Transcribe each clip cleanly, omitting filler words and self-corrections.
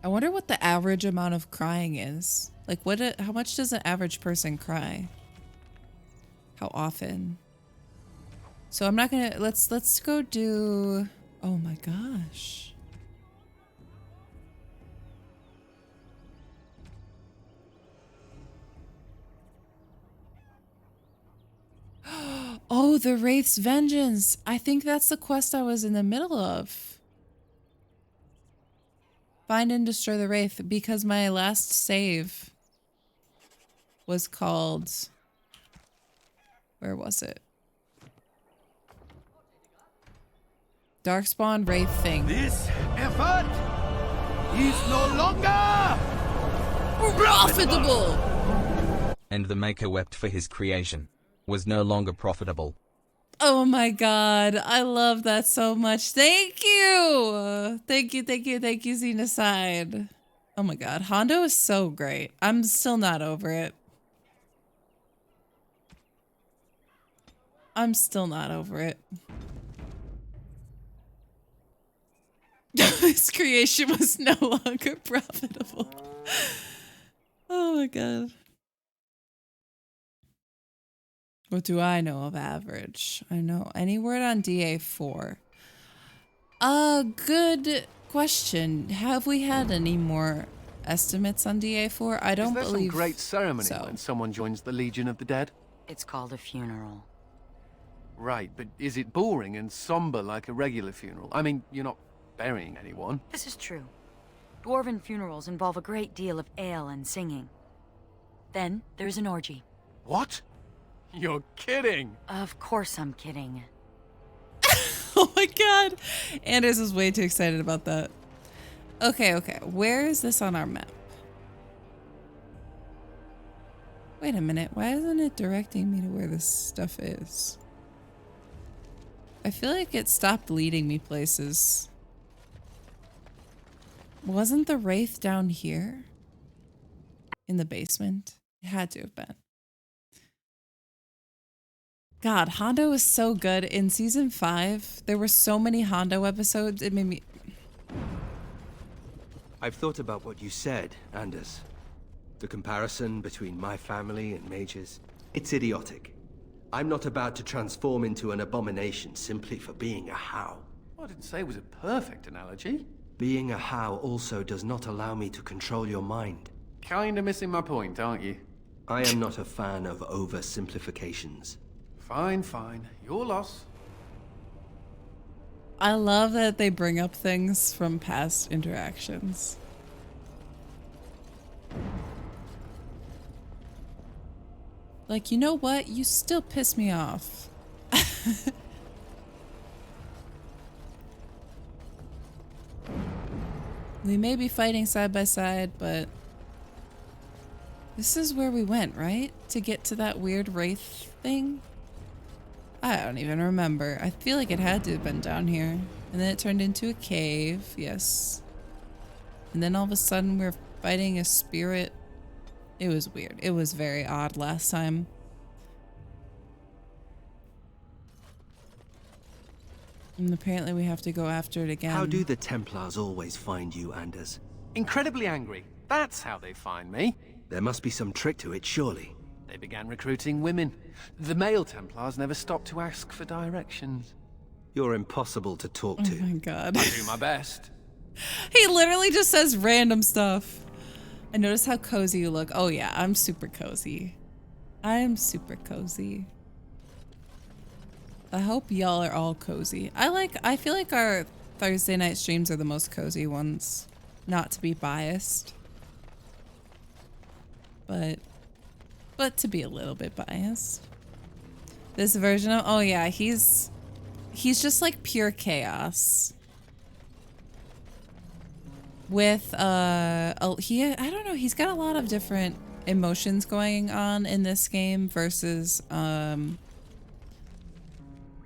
I wonder what the average amount of crying is. Like how much does an average person cry? How often? So I'm not gonna, let's go do, oh my gosh. Oh, the Wraith's Vengeance. I think that's the quest I was in the middle of. Find and destroy the Wraith, because my last save was called, where was it? Darkspawn Wraith thing. This effort is no longer profitable. And the maker wept for his creation was no longer profitable. Oh my god, I love that so much. Thank you. Thank you, Xenocide. Oh my god, Hondo is so great. I'm still not over it. I'm still not over it. His creation was no longer profitable. Oh my god. What do I know of average? I know any word on DA4. Good question. Have we had any more estimates on DA4? I don't believe so. Is there some great ceremony when someone joins the Legion of the Dead? It's called a funeral. Right, but is it boring and somber like a regular funeral? I mean, you're not burying anyone. This is true. Dwarven funerals involve a great deal of ale and singing. Then there's an orgy. What? You're kidding! Of course I'm kidding. Oh my god! Anders is way too excited about that. Okay. Where is this on our map? Wait a minute. Why isn't it directing me to where this stuff is? I feel like it stopped leading me places. Wasn't the Wraith down here? In the basement? It had to have been. God, Hondo is so good. In season 5, there were so many Hondo episodes, it made me... I've thought about what you said, Anders. The comparison between my family and mages, it's idiotic. I'm not about to transform into an abomination simply for being a How. I didn't say it was a perfect analogy. Being a How also does not allow me to control your mind. Kinda missing my point, aren't you? I am not a fan of oversimplifications. Fine. Your loss. I love that they bring up things from past interactions. Like, you know what? You still piss me off. We may be fighting side by side, but this is where we went, right? To get to that weird wraith thing? I don't even remember. I feel like it had to have been down here. And then it turned into a cave, yes. And then all of a sudden we're fighting a spirit. It was weird. It was very odd last time. And apparently we have to go after it again. How do the Templars always find you, Anders? Incredibly angry. That's how they find me. There must be some trick to it, surely. They began recruiting women. The male Templars never stopped to ask for directions. You're impossible to talk to. Oh my god. I do my best. He literally just says random stuff. I noticed how cozy you look. Oh yeah, I'm super cozy. I'm super cozy. I hope y'all are all cozy. I feel like our Thursday night streams are the most cozy ones. Not to be biased. But to be a little bit biased. This version of, oh yeah, he's just like pure chaos. With I don't know, he's got a lot of different emotions going on in this game versus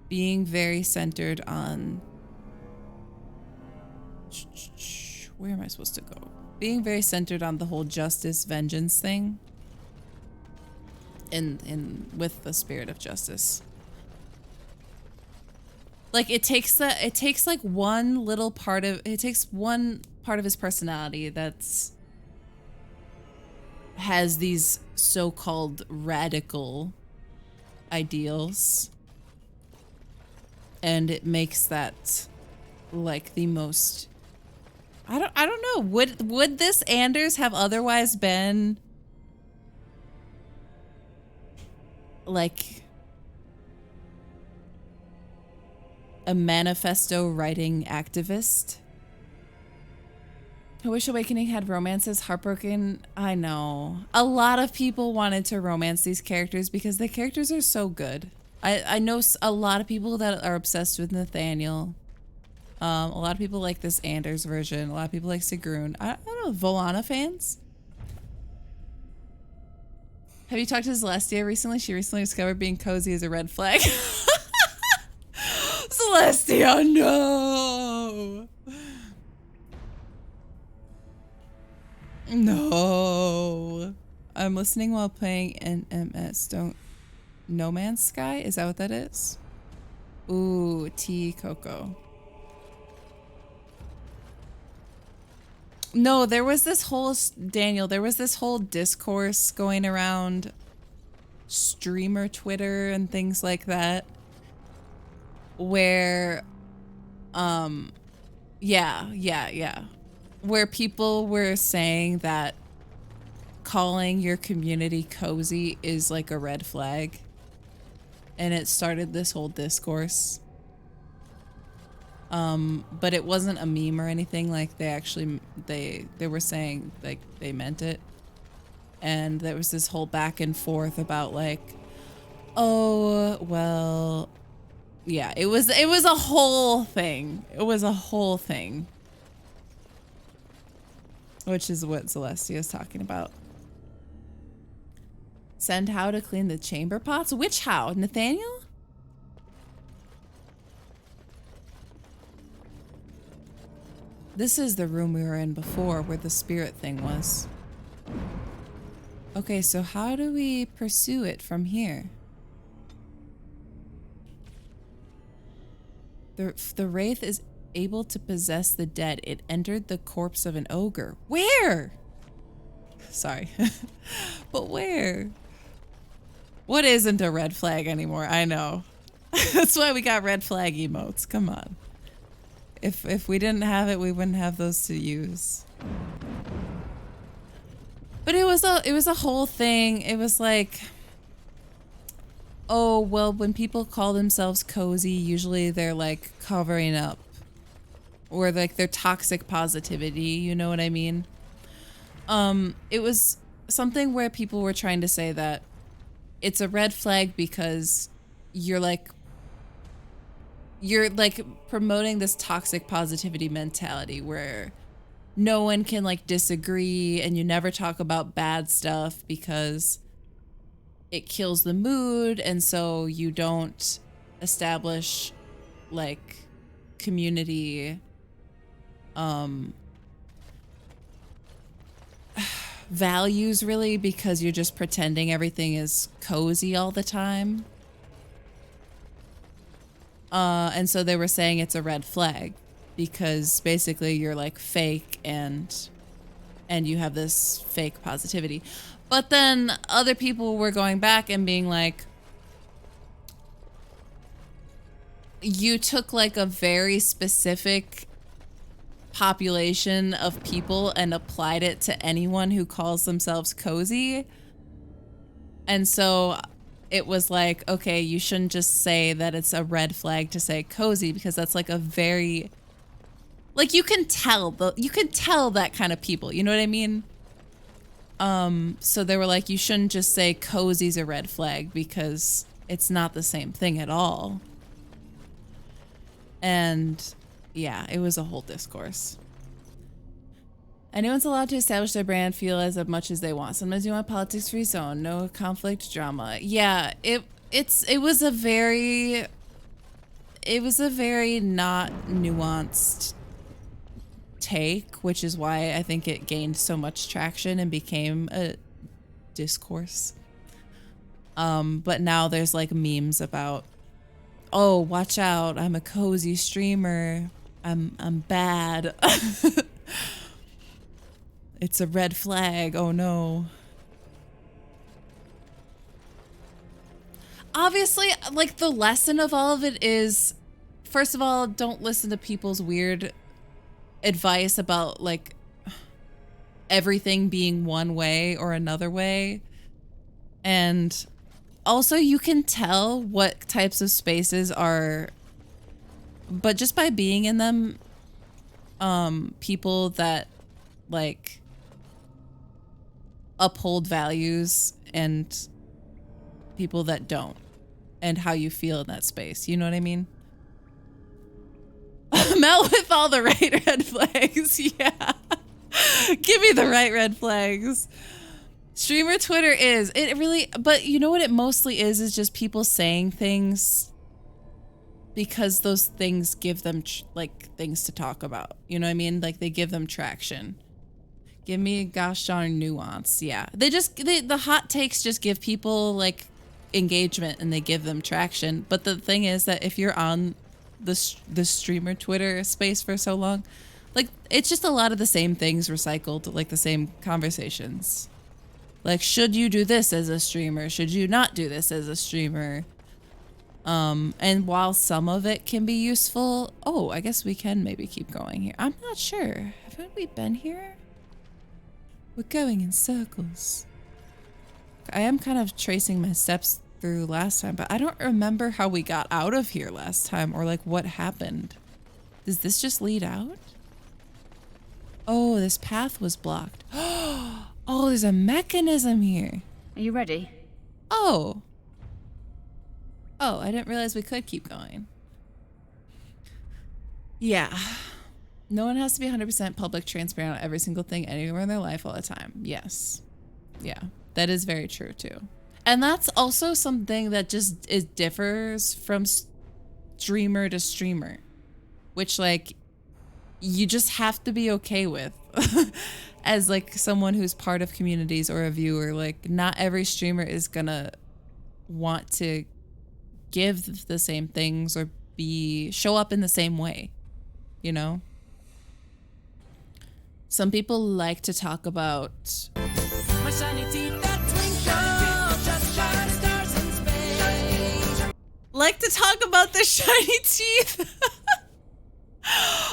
being very centered on, where am I supposed to go? Being very centered on the whole justice vengeance thing. With the spirit of justice. Like it takes like one little part of, it takes one part of his personality that's has these so-called radical ideals, and it makes that like the most I don't know, would this Anders have otherwise been like a manifesto writing activist? I wish Awakening had romances. Heartbroken. I know. A lot of people wanted to romance these characters because the characters are so good. I know a lot of people that are obsessed with Nathaniel. A lot of people like this Anders version. A lot of people like Sigrun. I don't know. Volana fans? Have you talked to Celestia recently? She recently discovered being cozy is a red flag. Celestia, no! No. I'm listening while playing NMS. Don't. No Man's Sky? Is that what that is? Ooh, tea cocoa. No, there was this whole, Daniel, there was this whole discourse going around streamer Twitter and things like that where, yeah. Where people were saying that calling your community cozy is like a red flag. And it started this whole discourse. But it wasn't a meme or anything. Like they actually, they were saying like they meant it. And there was this whole back and forth about like, oh, well, yeah, it was a whole thing. It was a whole thing. Which is what Celestia is talking about. Send how to clean the chamber pots? Which how? Nathaniel? This is the room we were in before where the spirit thing was. Okay, so how do we pursue it from here? The wraith is able to possess the dead. It entered the corpse of an ogre. Where? Sorry. But where? What isn't a red flag anymore? I know. That's why we got red flag emotes. Come on. If we didn't have it, we wouldn't have those to use. But it was a whole thing. It was like, oh, well, when people call themselves cozy, usually they're like covering up. Or like their toxic positivity, you know what I mean? It was something where people were trying to say that it's a red flag because you're like promoting this toxic positivity mentality where no one can like disagree and you never talk about bad stuff because it kills the mood, and so you don't establish like community values really, because you're just pretending everything is cozy all the time. And so they were saying it's a red flag because basically you're like fake and you have this fake positivity. But then other people were going back and being like, you took like a very specific population of people and applied it to anyone who calls themselves cozy. And so it was like, okay, you shouldn't just say that it's a red flag to say cozy, because that's like a very, like, you can tell that kind of people, you know what I mean? So they were like, you shouldn't just say cozy's a red flag because it's not the same thing at all. And yeah, it was a whole discourse. Anyone's allowed to establish their brand, feel as much as they want. Sometimes you want politics-free zone, no conflict, drama. Yeah, it was a very not nuanced take, which is why I think it gained so much traction and became a discourse. But now there's like memes about, oh, watch out, I'm a cozy streamer, I'm bad. It's a red flag. Oh no. Obviously, like, the lesson of all of it is, first of all, don't listen to people's weird advice about, like, everything being one way or another way. And also, you can tell what types of spaces are, but just by being in them, people that, like, uphold values and people that don't, and how you feel in that space. You know what I mean? Mel with all the right red flags. Yeah. Give me the right red flags. Streamer Twitter is. It really, but you know what it mostly is just people saying things because those things give them like things to talk about. You know what I mean? Like they give them traction. Give me a gosh darn nuance. Yeah. The hot takes just give people like engagement and they give them traction. But the thing is that if you're on the streamer Twitter space for so long, like it's just a lot of the same things recycled, like the same conversations. Like, should you do this as a streamer? Should you not do this as a streamer? And while some of it can be useful, oh, I guess we can maybe keep going here. I'm not sure. Haven't we been here? We're going in circles. I am kind of tracing my steps through last time, but I don't remember how we got out of here last time or like what happened. Does this just lead out? Oh, this path was blocked. Oh, there's a mechanism here. Are you ready? Oh. Oh, I didn't realize we could keep going. Yeah. No one has to be 100% public, transparent on every single thing anywhere in their life all the time. Yes. Yeah, that is very true too. And that's also something that just differs from streamer to streamer, which like you just have to be okay with. As like someone who's part of communities or a viewer, like not every streamer is gonna want to give the same things or show up in the same way, you know? Some people like to talk about my shiny teeth that twinkle, just shine stars in space. Like to talk about the shiny teeth.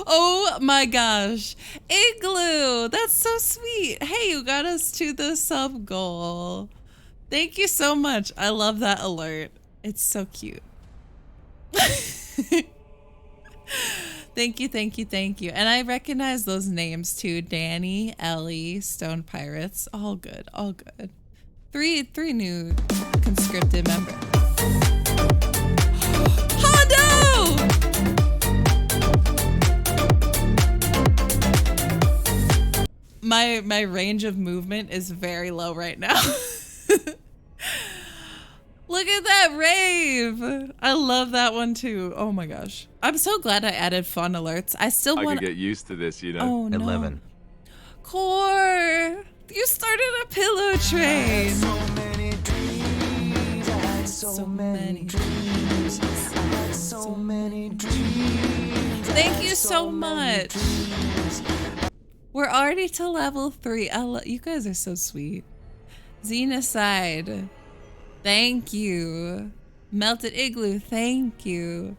Oh my gosh. Igloo, that's so sweet. Hey, you got us to the sub goal. Thank you so much. I love that alert. It's so cute. Thank you, thank you, thank you. And I recognize those names too. Danny, Ellie, Stone Pirates. All good, all good. Three new conscripted members. Hondo! My range of movement is very low right now. Look at that rave. I love that one too. Oh my gosh. I'm so glad I added fun alerts. I could get used to this, you know. Oh, no. 11. Core, you started a pillow train. So many dreams. I had so many dreams. I had so many dreams. Thank you so much. We're already to level 3. You guys are so sweet. Xenocide, thank you. Melted Igloo, thank you.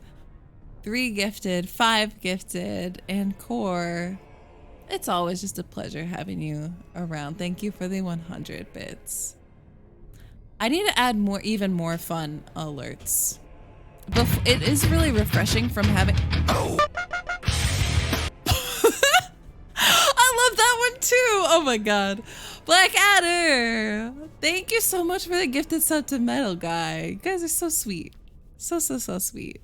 3 gifted, 5 gifted, and Core. It's always just a pleasure having you around. Thank you for the 100 bits. I need to add even more fun alerts. It is really refreshing from having... Oh! I love that one too. Oh my god. Blackadder, thank you so much for the gifted sub to Metal Guy. You guys are so sweet. So sweet.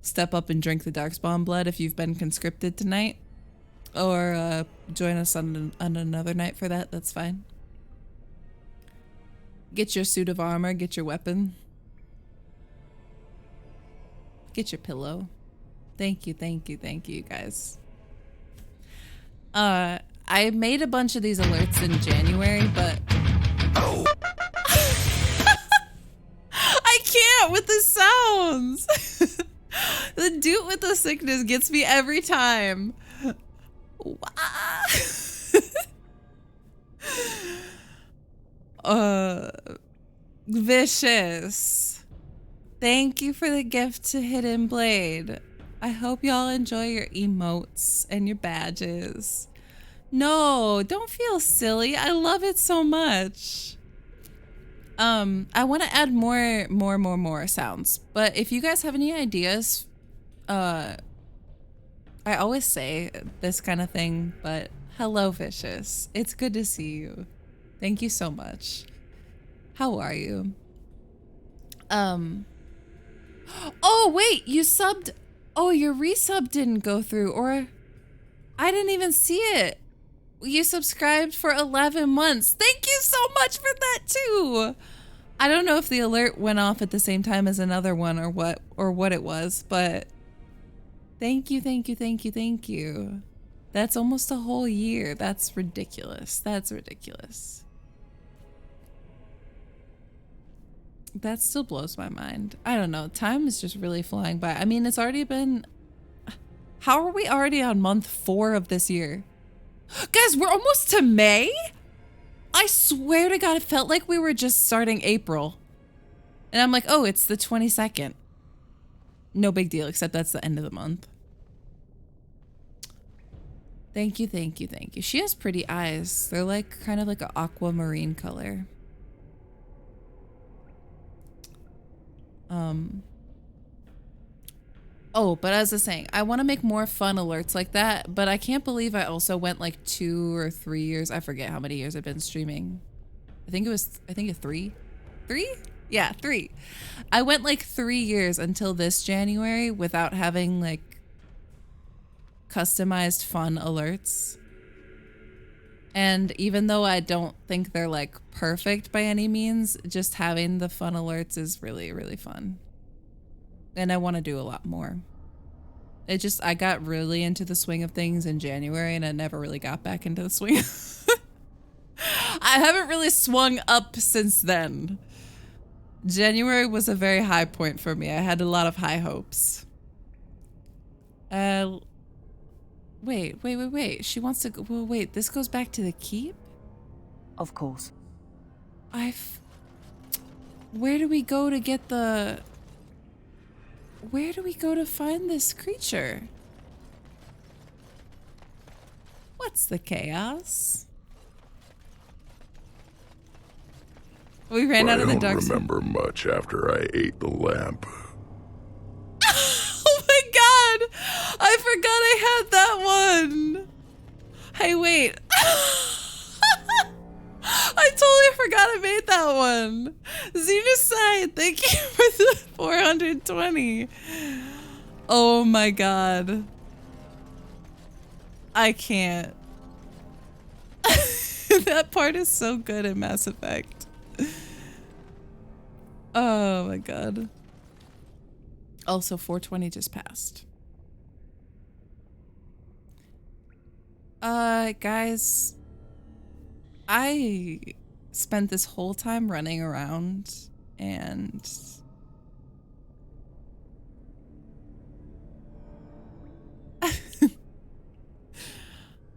Step up and drink the Darkspawn blood if you've been conscripted tonight. Or join us on another night for that. That's fine. Get your suit of armor. Get your weapon. Get your pillow. Thank you, guys. I made a bunch of these alerts in January, but... Oh! I can't with the sounds! The dude with the sickness gets me every time. Vicious. Thank you for the gift to Hidden Blade. I hope y'all enjoy your emotes and your badges. No, don't feel silly. I love it so much. I want to add more sounds, but if you guys have any ideas, I always say this kind of thing, but hello, Vicious. It's good to see you. Thank you so much. How are you? Oh, wait, you subbed. Oh, your resub didn't go through, or I didn't even see it. You subscribed for 11 months. Thank you so much for that too. I don't know if the alert went off at the same time as another one or what it was, but thank you. That's almost a whole year. That's ridiculous. That still blows my mind. I don't know. Time is just really flying by. I mean, it's already been... How are we already on month 4 of this year? Guys, we're almost to May? I swear to God, it felt like we were just starting April. And I'm like, oh, it's the 22nd. No big deal, except that's the end of the month. Thank you. She has pretty eyes. They're like kind of like an aquamarine color. Oh, but as I was saying, I want to make more fun alerts like that, but I can't believe I also went like 2 or 3 years. I forget how many years I've been streaming. I think it's 3. 3? Yeah, 3. I went like 3 years until this January without having like customized fun alerts. And even though I don't think they're like perfect by any means, just having the fun alerts is really, really fun. And I want to do a lot more. I got really into the swing of things in January and I never really got back into the swing. I haven't really swung up since then. January was a very high point for me. I had a lot of high hopes. Wait. She wants to go. Well, wait, this goes back to the keep? Of course. Where do we go to get the... Where do we go to find this creature? What's the chaos? We ran out of the dark side. I don't remember much after I ate the lamp. Oh my God! I forgot I had that one. Hey, wait. I totally forgot I made that one. Xenocide, thank you for the 420. Oh my God. I can't. That part is so good in Mass Effect. Oh my God. Also, 420 just passed. Guys, I spent this whole time running around and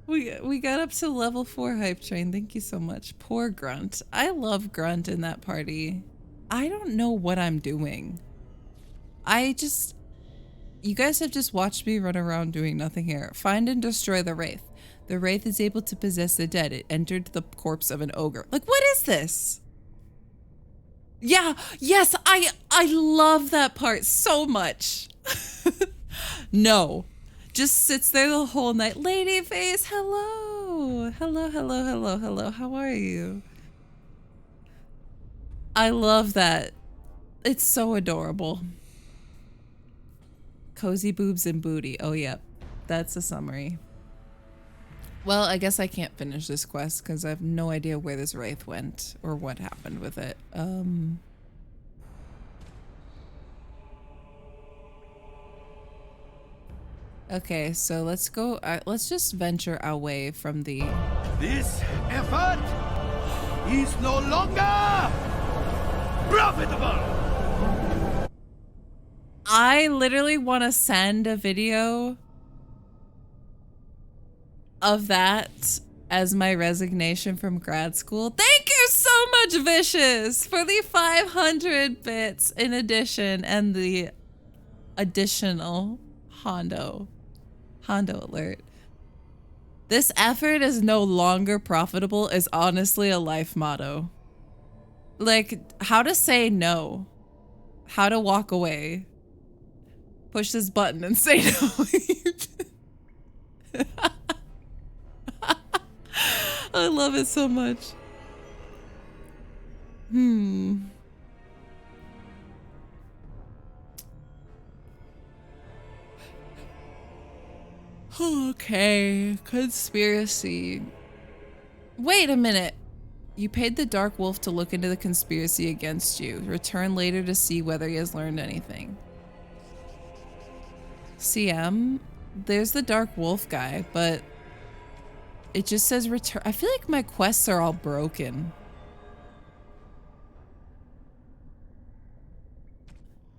we got up to level 4 hype train. Thank you so much. Poor Grunt. I love Grunt in that party. I don't know what I'm doing. You guys have just watched me run around doing nothing here. Find and destroy the Wraith. The Wraith is able to possess the dead. It entered the corpse of an ogre. Like, what is this? Yeah, yes, I love that part so much. No. Just sits there the whole night. Ladyface, hello. Hello. How are you? I love that. It's so adorable. Cozy boobs and booty. Oh, yep. That's a summary. Well, I guess I can't finish this quest because I have no idea where this Wraith went or what happened with it. Okay, so let's go. Let's just venture away from the... This effort is no longer profitable! I literally want to send a video of that as my resignation from grad school. Thank you so much, Vicious, for the 500 bits in addition and the additional Hondo alert. This effort is no longer profitable is honestly a life motto. Like, how to say no. How to walk away. Push this button and say no. I love it so much. Okay, conspiracy. Wait a minute. You paid the Dark Wolf to look into the conspiracy against you. Return later to see whether he has learned anything. CM, there's the Dark Wolf guy, but it just says return. I feel like my quests are all broken.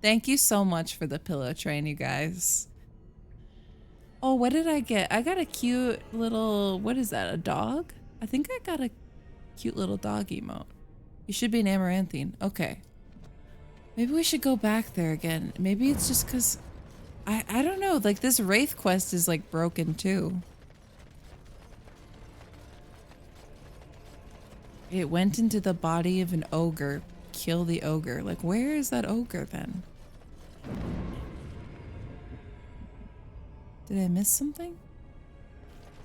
Thank you so much for the pillow train, you guys. Oh, what did I get? I got a cute little, what is that, a dog? I think I got a cute little dog emote. You should be an Amaranthine. Okay. Maybe we should go back there again. Maybe it's just because, I don't know, like this Wraith quest is like broken too. It went into the body of an ogre. Kill the ogre. Like, where is that ogre then? Did I miss something?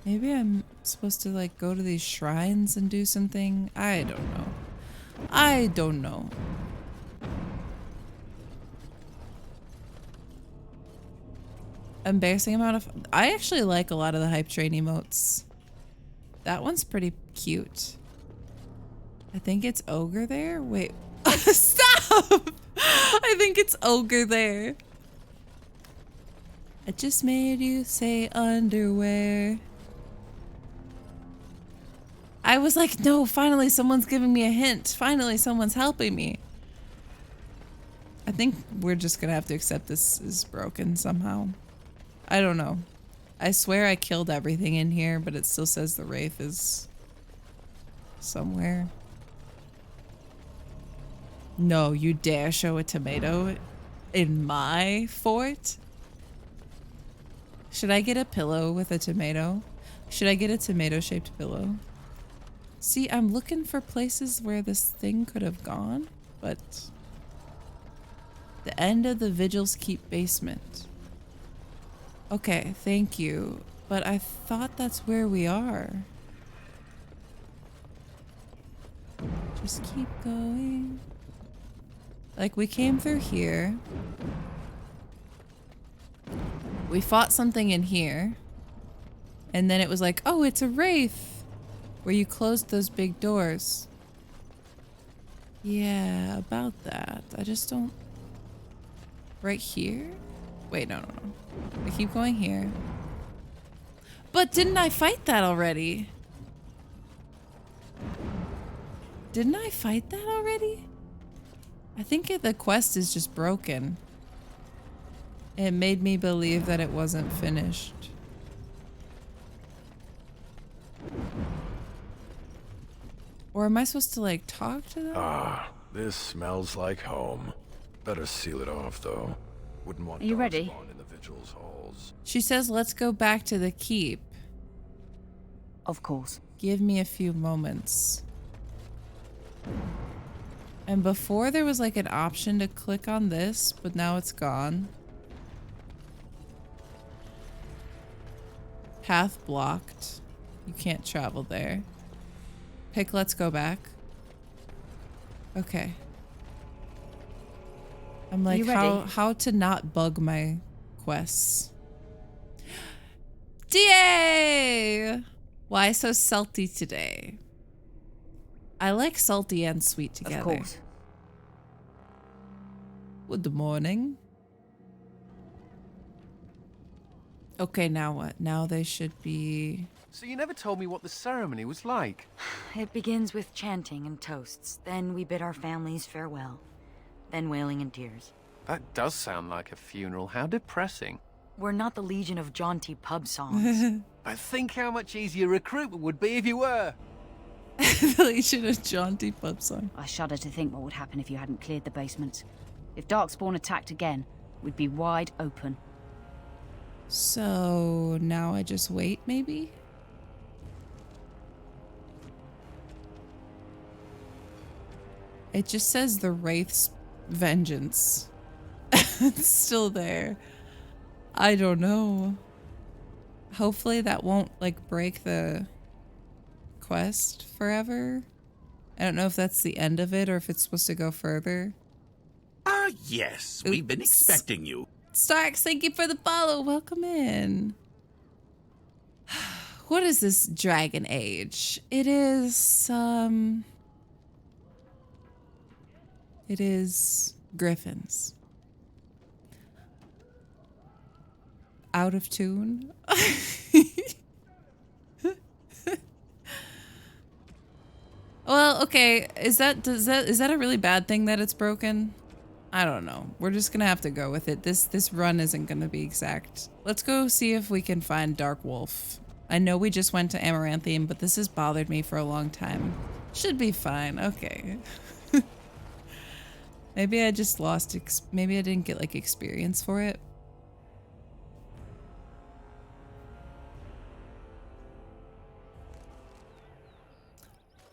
Maybe I'm supposed to like go to these shrines and do something. I don't know. I don't know. Embarrassing amount of... I actually like a lot of the hype train emotes. That one's pretty cute. I think it's ogre there. Wait. Stop! I think it's ogre there. I just made you say underwear. I was like, no, finally someone's giving me a hint. Finally someone's helping me. I think we're just gonna have to accept this is broken somehow. I don't know. I swear I killed everything in here, but it still says the Wraith is somewhere. No, you dare show a tomato in my fort? Should I get a pillow with a tomato? Should I get a tomato-shaped pillow? See, I'm looking for places where this thing could have gone, but... The end of the Vigil's Keep basement. Okay, thank you. But I thought that's where we are. Just keep going. Like, we came through here. We fought something in here. And then it was like, oh, it's a Wraith. Where you closed those big doors. Yeah, about that. I just don't... Right here? Wait, no. I keep going here. But didn't I fight that already? Didn't I fight that already? I think the quest is just broken. It made me believe that it wasn't finished. Or am I supposed to like talk to them? Ah, this smells like home. Better seal it off though. Wouldn't want Are you dogs ready? spawn in the Vigil's halls. She says, let's go back to the keep. Of course. Give me a few moments. And before there was like an option to click on this, but now it's gone. Path blocked. You can't travel there. Pick let's go back. Okay. I'm like, how to not bug my quests. DA! Why so salty today? I like salty and sweet together. Of course. Good morning. Okay, now what? Now they should be... So you never told me what the ceremony was like. It begins with chanting and toasts. Then we bid our families farewell. Then wailing and tears. That does sound like a funeral. How depressing. We're not the legion of jaunty pub songs. But think how much easier recruitment would be if you were. The Legion of Jaunty Pub song. I shudder to think what would happen if you hadn't cleared the basements. If Darkspawn attacked again, we'd be wide open. So now I just wait, maybe? It just says the Wraith's vengeance. It's still there. I don't know. Hopefully that won't like break the quest forever. I don't know if that's the end of it or if it's supposed to go further. Ah, yes. We've been Oops. expecting you. Starks, thank you for the follow. Welcome in. What is this Dragon Age? It is Griffins. Out of tune? Well, okay. Is that a really bad thing that it's broken? I don't know. We're just gonna have to go with it. This run isn't gonna be exact. Let's go see if we can find Dark Wolf. I know we just went to Amaranthine, but this has bothered me for a long time. Should be fine. Okay. Maybe I just lost. Maybe I didn't get like experience for it.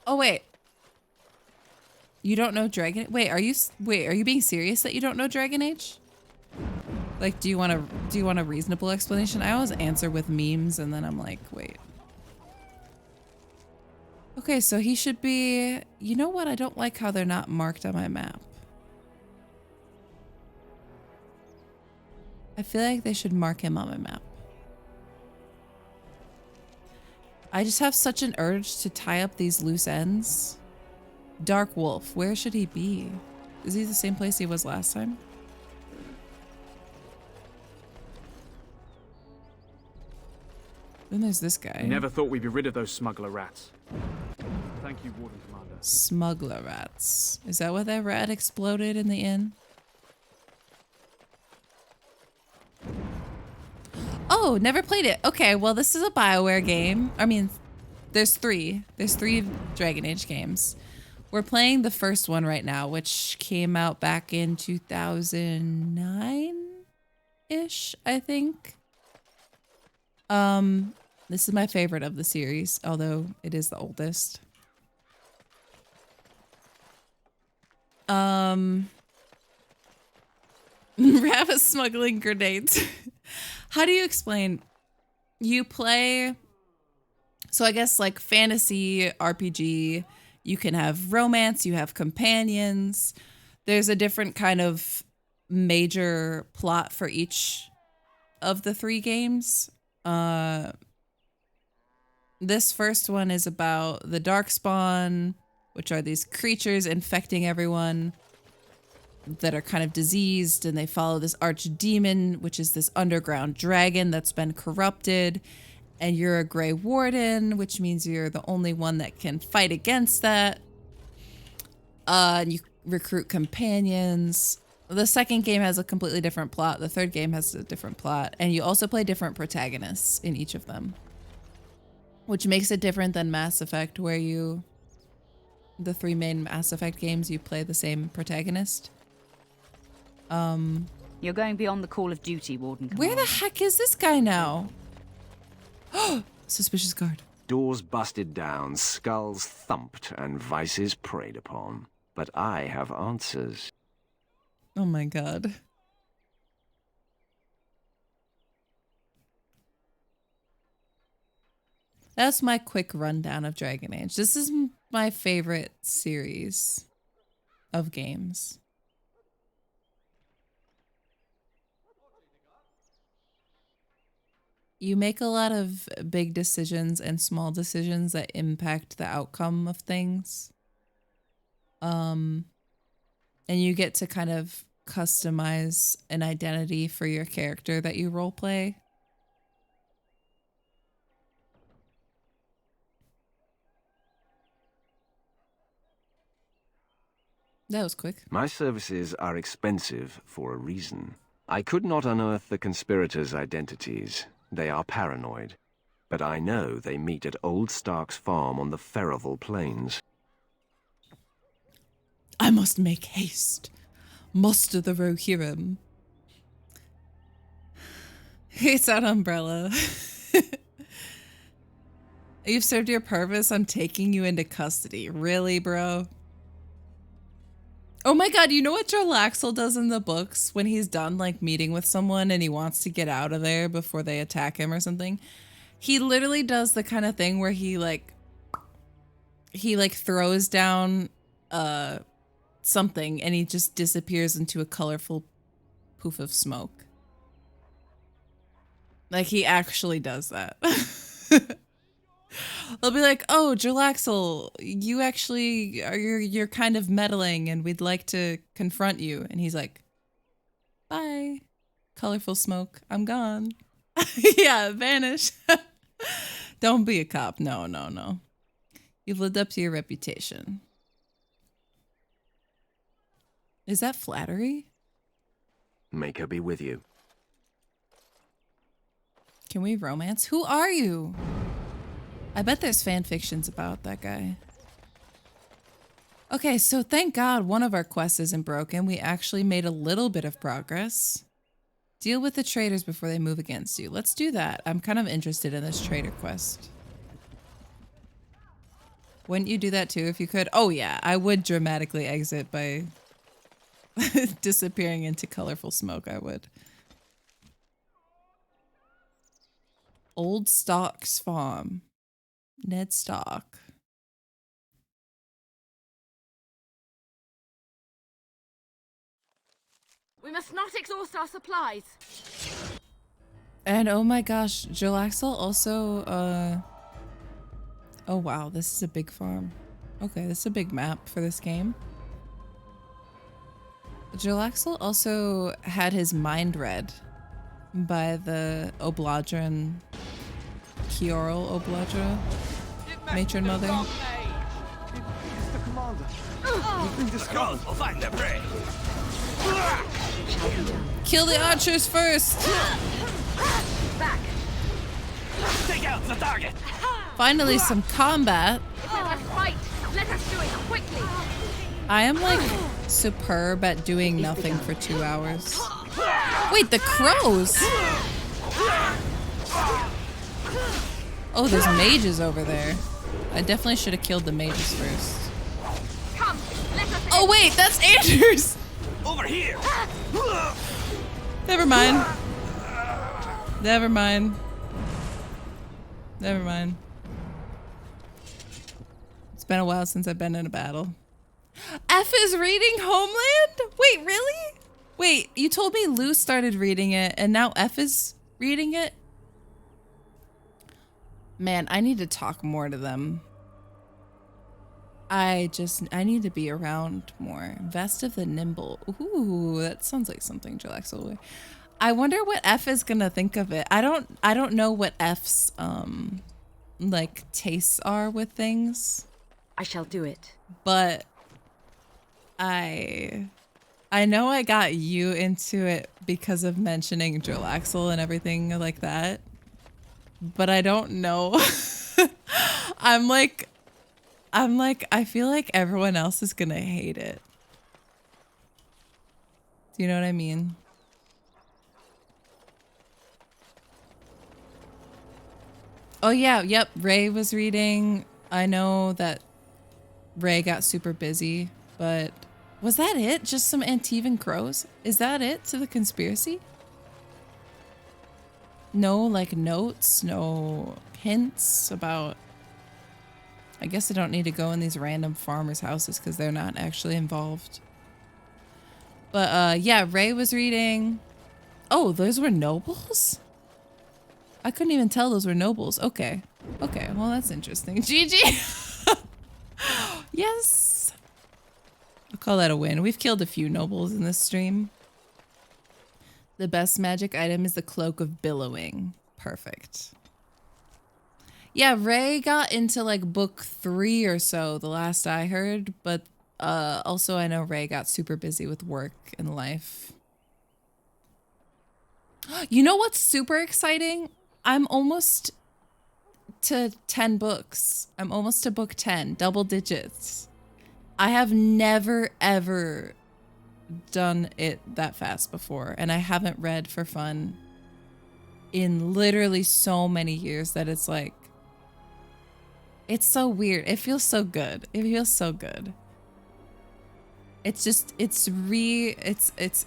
Oh wait. You don't know Dragon? Wait, are you being serious that you don't know Dragon Age? Like, do you want a reasonable explanation? I always answer with memes and then I'm like, wait. Okay, so he should be, you know what? I don't like how they're not marked on my map. I feel like they should mark him on my map. I just have such an urge to tie up these loose ends. Dark Wolf, where should he be? Is he the same place he was last time? Then there's this guy. Never thought we'd be rid of those smuggler rats. Thank you, Warden Commander. Smuggler rats. Is that what that rat exploded in the inn? Oh, never played it. Okay, well this is a BioWare game. I mean, there's three. There's 3 Dragon Age games. We're playing the first one right now, which came out back in 2009-ish, I think. This is my favorite of the series, although it is the oldest. Rabbit smuggling grenades. How do you explain? You play, so I guess like fantasy RPG, you can have romance, you have companions. There's a different kind of major plot for each of the 3 games. This first one is about the Darkspawn, which are these creatures infecting everyone that are kind of diseased, and they follow this archdemon, which is this underground dragon that's been corrupted. And you're a Grey Warden, which means you're the only one that can fight against that. And you recruit companions. The second game has a completely different plot. The third game has a different plot. And you also play different protagonists in each of them, which makes it different than Mass Effect, where the 3 main Mass Effect games, you play the same protagonist. You're going beyond the call of duty, Warden Commander. Where the heck is this guy now? Suspicious guard. Doors busted down, skulls thumped, and vices preyed upon. But I have answers. Oh my god. That's my quick rundown of Dragon Age. This is my favorite series of games. You make a lot of big decisions and small decisions that impact the outcome of things. And you get to kind of customize an identity for your character that you roleplay. That was quick. My services are expensive for a reason. I could not unearth the conspirators' identities. They are paranoid. but I know they meet at Old Stark's farm on the Ferroval Plains. I must make haste. Muster the Rohirrim. It's that umbrella. You've served your purpose. I'm taking you into custody. Really, bro? Oh my god, you know what Jorlaxel does in the books when he's done like meeting with someone and he wants to get out of there before they attack him or something? He literally does the kind of thing where he throws down something and he just disappears into a colorful poof of smoke. Like he actually does that. They'll be like, "Oh, Jorlaxel, you actually you're kind of meddling and we'd like to confront you." And he's like, "Bye. Colorful smoke. I'm gone." Yeah, vanish. Don't be a cop. No, no, no. You've lived up to your reputation. Is that flattery? Make her be with you. Can we romance? Who are you? I bet there's fan fictions about that guy. Okay, so thank God one of our quests isn't broken. We actually made a little bit of progress. Deal with the traitors before they move against you. Let's do that. I'm kind of interested in this traitor quest. Wouldn't you do that too if you could? Oh yeah, I would dramatically exit by disappearing into colorful smoke. I would. Old Stark's farm. Ned Stark. We must not exhaust our supplies. And oh my gosh, Jorlaxel also, oh wow, this is a big farm. Okay, this is a big map for this game. Jorlaxel also had his mind read by the Obladran, kal'hirol Obladra, matron mother. Mr. Commander, we've been discovered. We'll find their prey. Kill the archers first! Back. Take out the target. Finally, some combat. If we must fight, let us do it quickly. I am like superb at doing nothing for 2 hours. Wait, the crows! Oh, there's mages over there. I definitely should have killed the mages first. Come, let us. Oh wait, that's Anders! Over here. Never mind. Never mind. Never mind. It's been a while since I've been in a battle. F is reading Homeland? Wait, really? Wait, you told me Lou started reading it and now F is reading it? Man, I need to talk more to them. I need to be around more. Vest of the Nimble. Ooh, that sounds like something Jorlaxel would. I wonder what F is gonna think of it. I don't know what F's like tastes are with things. I shall do it. But I know I got you into it because of mentioning Jorlaxel and everything like that. But I don't know. I'm like, I feel like everyone else is gonna hate it. Do you know what I mean? Oh yeah, yep, Ray was reading. I know that Ray got super busy, but was that it? Just some Antivan crows? Is that it to the conspiracy? No, like, notes, no hints about... I guess I don't need to go in these random farmers' houses because they're not actually involved. But, yeah, Ray was reading... Oh, those were nobles? I couldn't even tell those were nobles. Okay. Okay, well, that's interesting. GG! Yes! I'll call that a win. We've killed a few nobles in this stream. The best magic item is the Cloak of Billowing. Perfect. Yeah, Ray got into like book 3 or so, the last I heard, but also I know Ray got super busy with work and life. You know what's super exciting? I'm almost to 10 books. I'm almost to book 10, double digits. I have never, ever done it that fast before, and I haven't read for fun in literally so many years that it's like, it's so weird. It feels so good. It feels so good. It's just, it's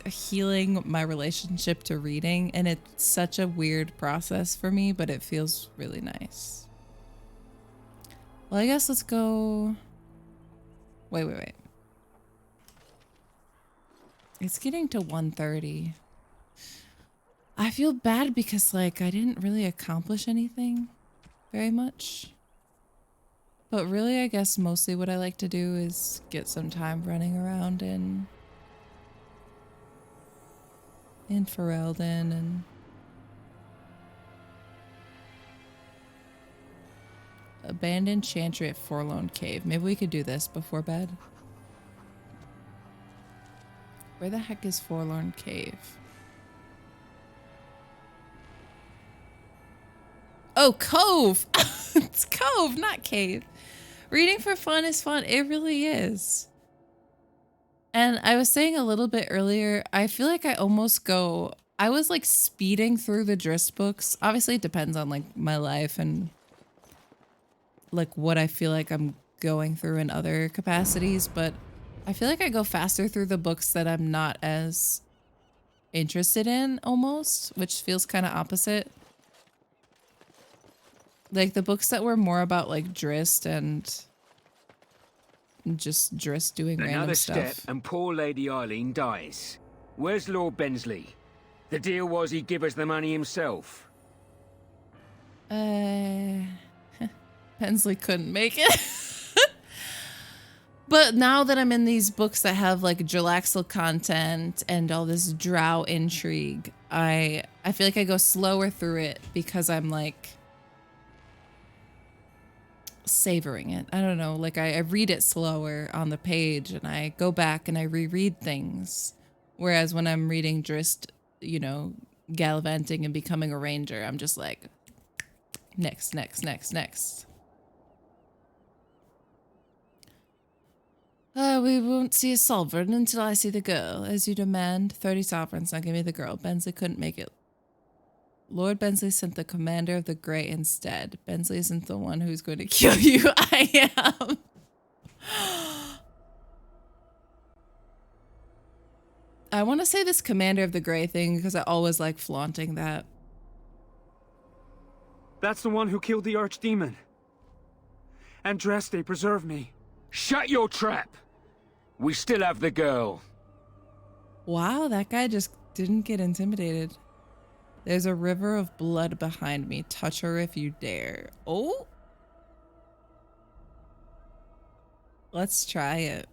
healing my relationship to reading, and it's such a weird process for me, but it feels really nice. Well, I guess let's go. Wait. It's getting to 1:30. I feel bad because, like, I didn't really accomplish anything very much. But really, I guess mostly what I like to do is get some time running around in Ferelden and abandoned chantry at Forlorn Cave. Maybe we could do this before bed. Where the heck is Forlorn Cave? Oh, Cove! It's Cove, not Cave. Reading for fun is fun. It really is. And I was saying a little bit earlier, I feel like I was like speeding through the Drizzt books. Obviously, it depends on like my life and like what I feel like I'm going through in other capacities, but I feel like I go faster through the books that I'm not as interested in almost, which feels kind of opposite. Like the books that were more about like Drizzt and just Drizzt doing random stuff. Another step and poor Lady Eileen dies. Where's Lord Bensley? The deal was he'd give us the money himself. Bensley couldn't make it. But now that I'm in these books that have like Jalaxel content and all this drow intrigue, I feel like I go slower through it because I'm like savoring it. I don't know, like I read it slower on the page and I go back and I reread things. Whereas when I'm reading Drizzt, you know, gallivanting and becoming a ranger, I'm just like, next. We won't see a sovereign until I see the girl. As you demand, 30 sovereigns. Now give me the girl. Bensley couldn't make it. Lord Bensley sent the commander of the Grey instead. Bensley isn't the one who's going to kill you. I am. I want to say this commander of the Grey thing because I always like flaunting that. That's the one who killed the archdemon. Andraste, preserve me. Shut your trap! We still have the girl. Wow, that guy just didn't get intimidated. There's a river of blood behind me. Touch her if you dare. Oh? Let's try it.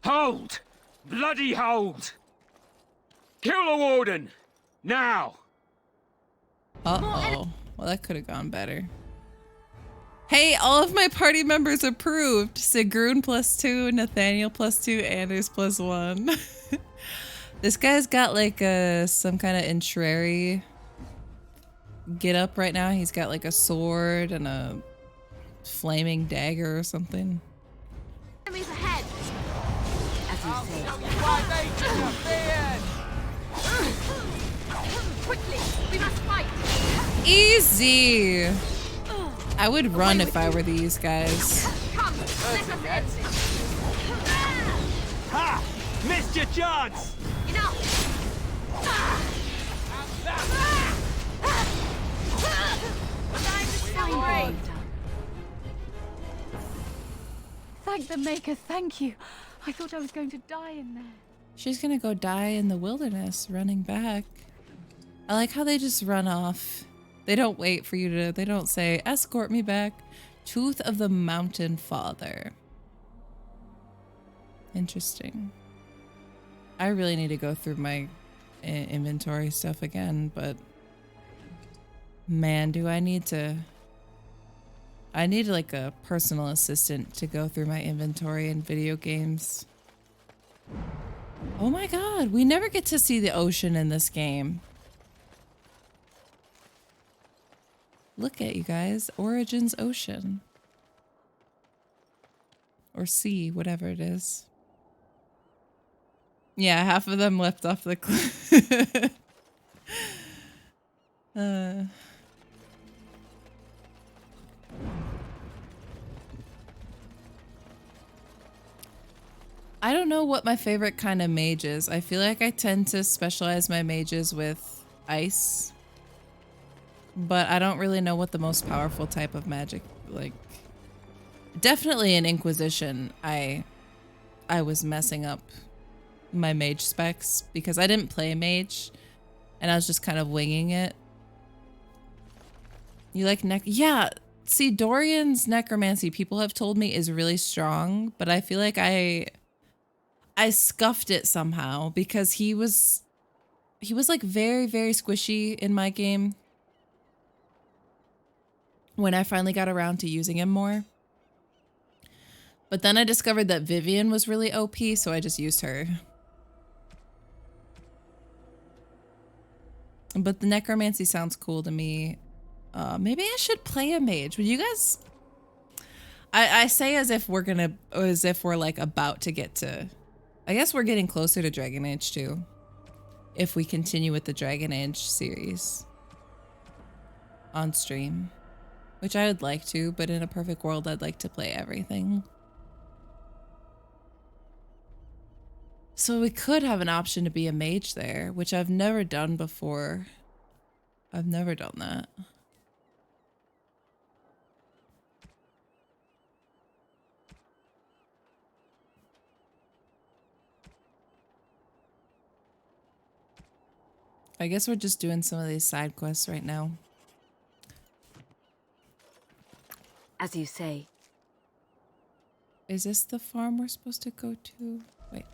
Hold! Bloody hold! Kill the warden! Now! Uh-oh. Well, that could have gone better. Hey, all of my party members approved. Sigrun +2, Nathaniel +2, Anders +1. This guy's got like some kind of Entreri get up right now. He's got like a sword and a flaming dagger or something. Enemies ahead. As you say. Quickly, we must fight. Easy. I would run if I were these guys. Come, let us end this. Ha! Missed your chance! Enough. Time to celebrate. Thank the Maker, thank you. I thought I was going to die in there. She's gonna go die in the wilderness running back. I like how they just run off. They don't wait for you to, they don't say, escort me back. Tooth of the Mountain Father. Interesting. I really need to go through my inventory stuff again, but man, do I need to. I need like a personal assistant to go through my inventory in video games. Oh my god, we never get to see the ocean in this game. Look at you guys. Origins Ocean. Or sea, whatever it is. Yeah, half of them leapt off the cliff. I don't know what my favorite kind of mage is. I feel like I tend to specialize my mages with ice. But I don't really know what the most powerful type of magic, like... Definitely in Inquisition, I was messing up my mage specs because I didn't play mage and I was just kind of winging it. You like yeah, see, Dorian's necromancy, people have told me, is really strong, but I feel like I scuffed it somehow because he was like very, very squishy in my game when I finally got around to using him more. But then I discovered that Vivian was really OP, so I just used her. But the necromancy sounds cool to me. Maybe I should play a mage. Would you guys... I say as if we're like about to get to... I guess we're getting closer to Dragon Age too. If we continue with the Dragon Age series. On stream. Which I would like to, but in a perfect world I'd like to play everything. So we could have an option to be a mage there, which I've never done before. I've never done that. I guess we're just doing some of these side quests right now. As you say. Is this the farm we're supposed to go to? Wait.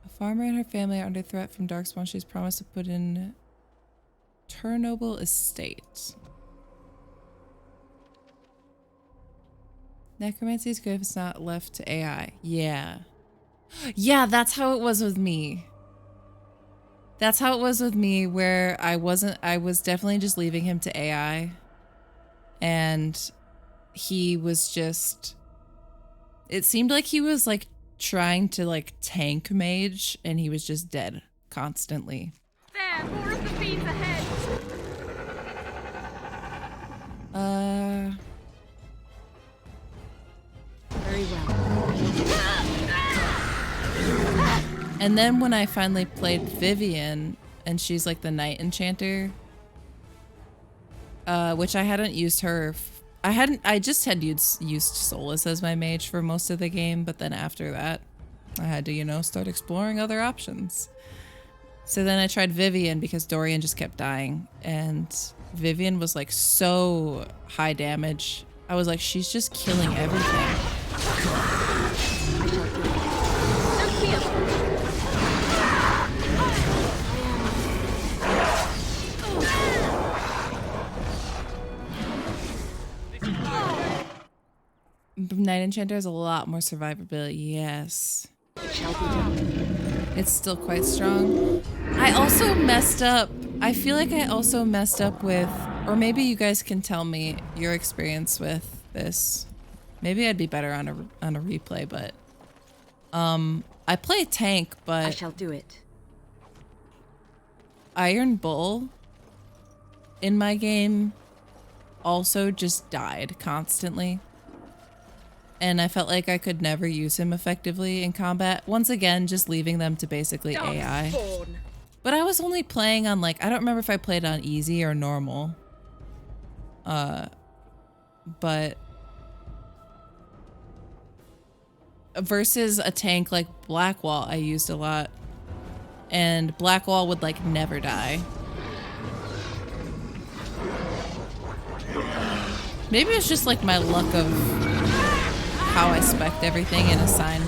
A farmer and her family are under threat from Darkspawn. She's promised to put in Chernobyl Estate. Necromancy is good if it's not left to AI. Yeah. Yeah, that's how it was with me. That's how it was with me, where I was definitely just leaving him to AI. And he was just... It seemed like he was like trying to like tank mage, and he was just dead constantly. There, more of the fiends ahead. Very well. And then when I finally played Vivian, and she's like the night enchanter, which I hadn't used her. I just had used Solus as my mage for most of the game, but then after that, I had to, you know, start exploring other options. So then I tried Vivian because Dorian just kept dying, and Vivian was like so high damage. I was like, she's just killing everything. Night Enchanter has a lot more survivability, yes. It's still quite strong. I also messed up. I feel like I also messed up with, or maybe you guys can tell me your experience with this. Maybe I'd be better on a replay, but I play tank, but I shall do it. Iron Bull in my game also just died constantly. And I felt like I could never use him effectively in combat. Once again, just leaving them to basically AI. But I was only playing on like, I don't remember if I played on easy or normal. But versus a tank like Blackwall, I used a lot. And Blackwall would like never die. Maybe it's just like my luck of how I spec'd everything and assigned.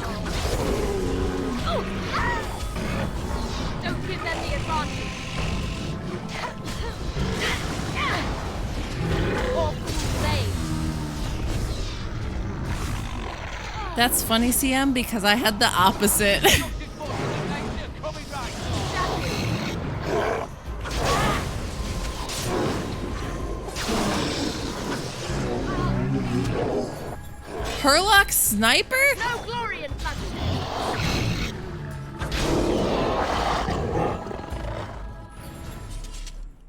Don't give them the advantage. That's funny, CM, because I had the opposite. Hurlock sniper? No glory in bloodshed.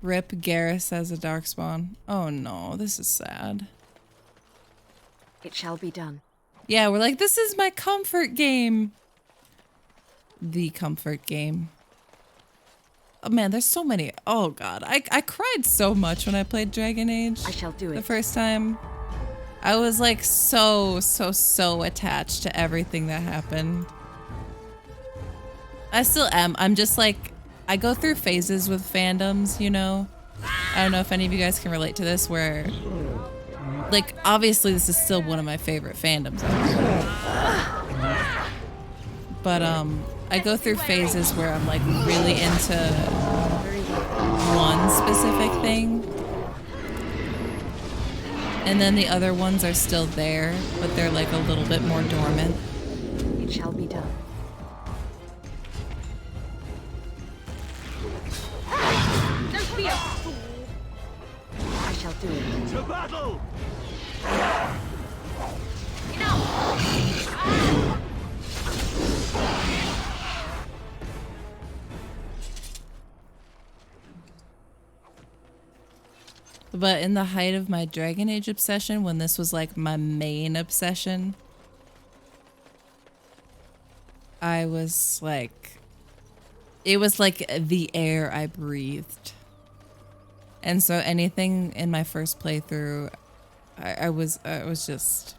Rip Garrus as a darkspawn. Oh no, this is sad. It shall be done. Yeah, we're like, this is my comfort game. The comfort game. Oh man, there's so many. Oh god, I cried so much when I played Dragon Age. I shall do it. The first time. I was like so attached to everything that happened. I still am. I'm just like, I go through phases with fandoms, you know? I don't know if any of you guys can relate to this, where, like, obviously this is still one of my favorite fandoms ever. But, I go through phases where I'm, like, really into one specific thing. And then the other ones are still there, but they're, like, a little bit more dormant. It shall be done. Don't be a fool. I shall do it. To battle! But in the height of my Dragon Age obsession, when this was like my main obsession, I was like, it was like the air I breathed. And so anything in my first playthrough, I was just...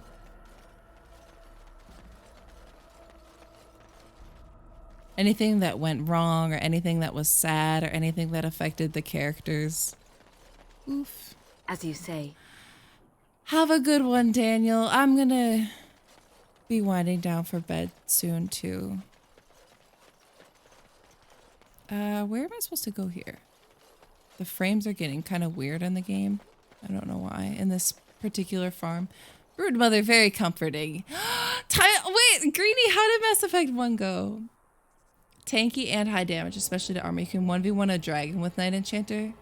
anything that went wrong, or anything that was sad, or anything that affected the characters. Oof. As you say. Have a good one, Daniel. I'm gonna be winding down for bed soon, too. Where am I supposed to go here? The frames are getting kind of weird in the game. I don't know why. In this particular farm. Broodmother, very comforting. Wait, Greenie, how did Mass Effect 1 go? Tanky and high damage, especially to armor. You can 1v1 a dragon with Night Enchanter.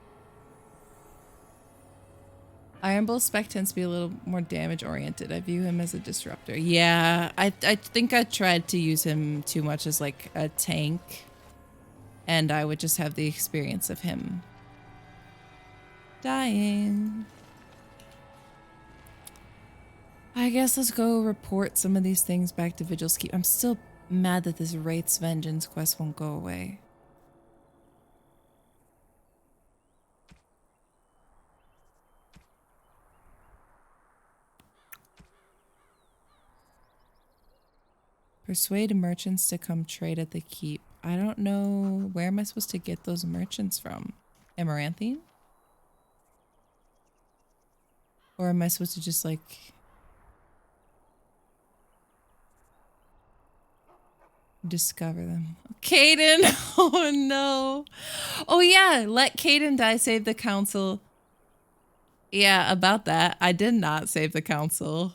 Iron Bull Spec tends to be a little more damage oriented. I view him as a disruptor. Yeah, I think I tried to use him too much as like a tank. And I would just have the experience of him dying. I guess let's go report some of these things back to Vigil's Keep. I'm still mad that this Wraith's Vengeance quest won't go away. Persuade merchants to come trade at the keep. I don't know, where am I supposed to get those merchants from? Amaranthine? Or am I supposed to just like... discover them? Caden! Oh no! Oh yeah, let Caden die, save the council. Yeah, about that. I did not save the council.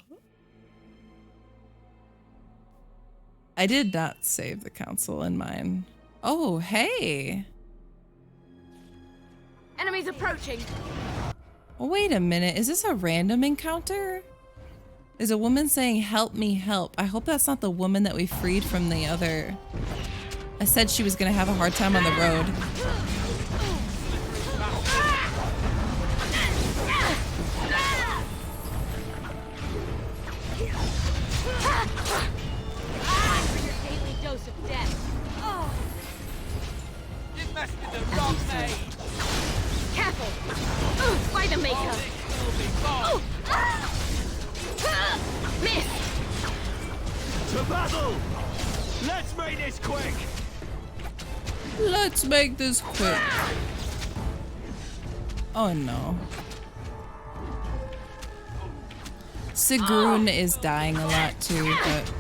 I did not save the council in mine. Oh, hey. Enemies approaching. Oh, wait a minute. Is this a random encounter? There's a woman saying, help me, help. I hope that's not the woman that we freed from the other. I said she was going to have a hard time on the road. Dose of death. Oh. You've messed with the wrong maid. Careful. Ooh, Spider Maker. Oh. Miss. To battle! Let's make this quick. Let's make this quick. Oh no. Sigrun is dying a lot too, but...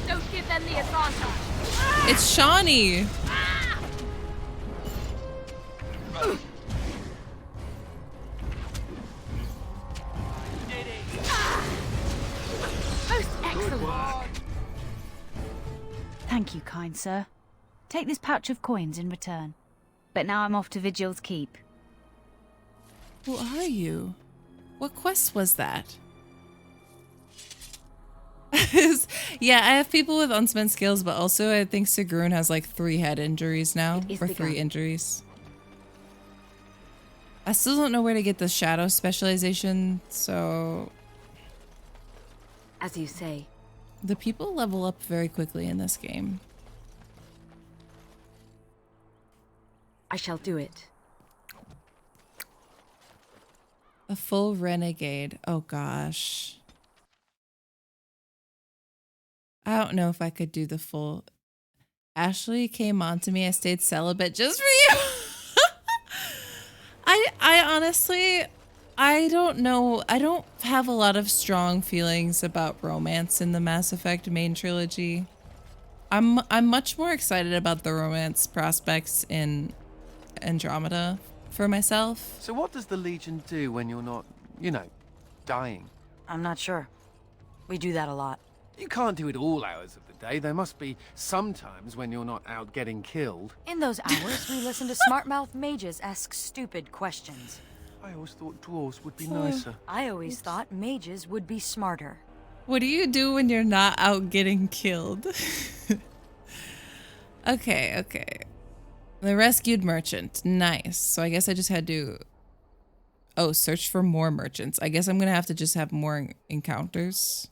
Don't give them the advantage. It's Shawnee! Most excellent. Thank you, kind sir. Take this pouch of coins in return. But now I'm off to Vigil's Keep. Who are you? What quest was that? Yeah, I have people with unspent skills, but also I think Sigrun has like 3 head injuries now, or 3 injuries. I still don't know where to get the shadow specialization, so... As you say. The people level up very quickly in this game. I shall do it. A full renegade. Oh gosh. I don't know if I could do the full... Ashley came on to me. I stayed celibate just for you. I honestly, I don't know. I don't have a lot of strong feelings about romance in the Mass Effect main trilogy. I'm much more excited about the romance prospects in Andromeda for myself. So what does the Legion do when you're not, you know, dying? I'm not sure. We do that a lot. You can't do it all hours of the day. There must be some times when you're not out getting killed. In those hours, we listen to smart-mouthed mages ask stupid questions. I always thought dwarves would be nicer. I always thought mages would be smarter. What do you do when you're not out getting killed? Okay. The rescued merchant. Nice. So I guess I just had to... Oh, search for more merchants. I guess I'm gonna have to just have more encounters.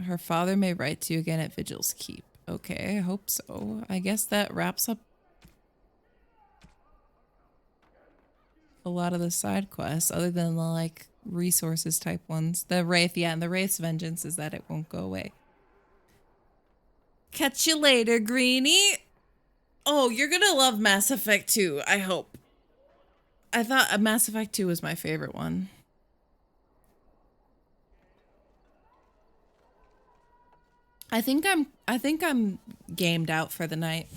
Her father may write to you again at Vigil's Keep. Okay, I hope so. I guess that wraps up a lot of the side quests, other than the, like, resources type ones. The Wraith, yeah, and the Wraith's vengeance is that it won't go away. Catch you later, Greenie. Oh, you're gonna love Mass Effect 2, I hope. I thought Mass Effect 2 was my favorite one. I think I'm gamed out for the night.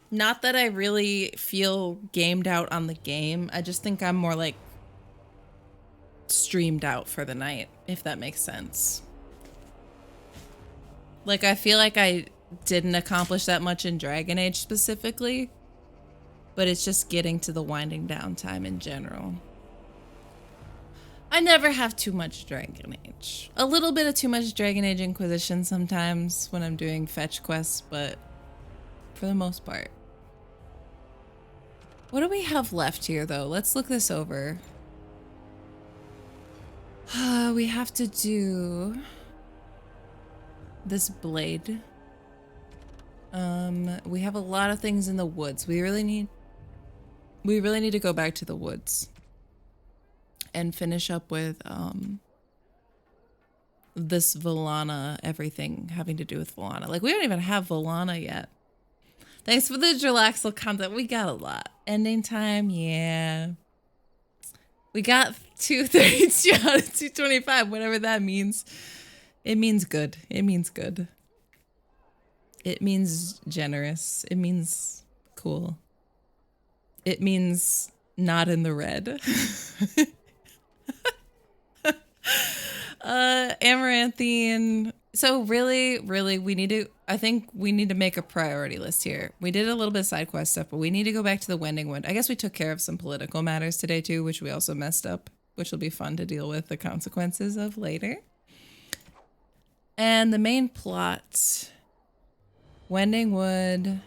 Not that I really feel gamed out on the game. I just think I'm more like streamed out for the night, if that makes sense. Like, I feel like I didn't accomplish that much in Dragon Age specifically, but it's just getting to the winding down time in general. I never have too much Dragon Age. A little bit of too much Dragon Age Inquisition sometimes when I'm doing fetch quests, but for the most part. What do we have left here, though? Let's look this over. We have to do this blade. We have a lot of things in the woods. We really need to go back to the woods and finish up with this Volana, everything having to do with Volana. Like, we don't even have Volana yet. Thanks for the Dralaxel content. We got a lot. Ending time, yeah. We got 232 out of 225, whatever that means. It means good. It means good. It means generous. It means cool. It means not in the red. Amaranthine. So really, I think we need to make a priority list here. We did a little bit of side quest stuff, but we need to go back to the Wending Wood. I guess we took care of some political matters today too, which we also messed up, which will be fun to deal with the consequences of later. And the main plot, Wending Wood.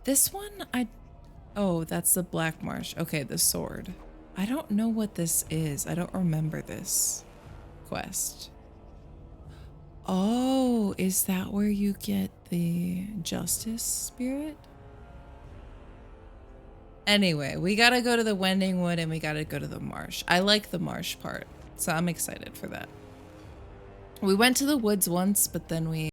This one, oh, that's the Black Marsh. Okay, the sword. I don't know what this is. I don't remember this quest. Oh, is that where you get the Justice Spirit? Anyway, we gotta go to the Wending Wood and we gotta go to the marsh. I like the marsh part, so I'm excited for that. We went to the woods once, but then we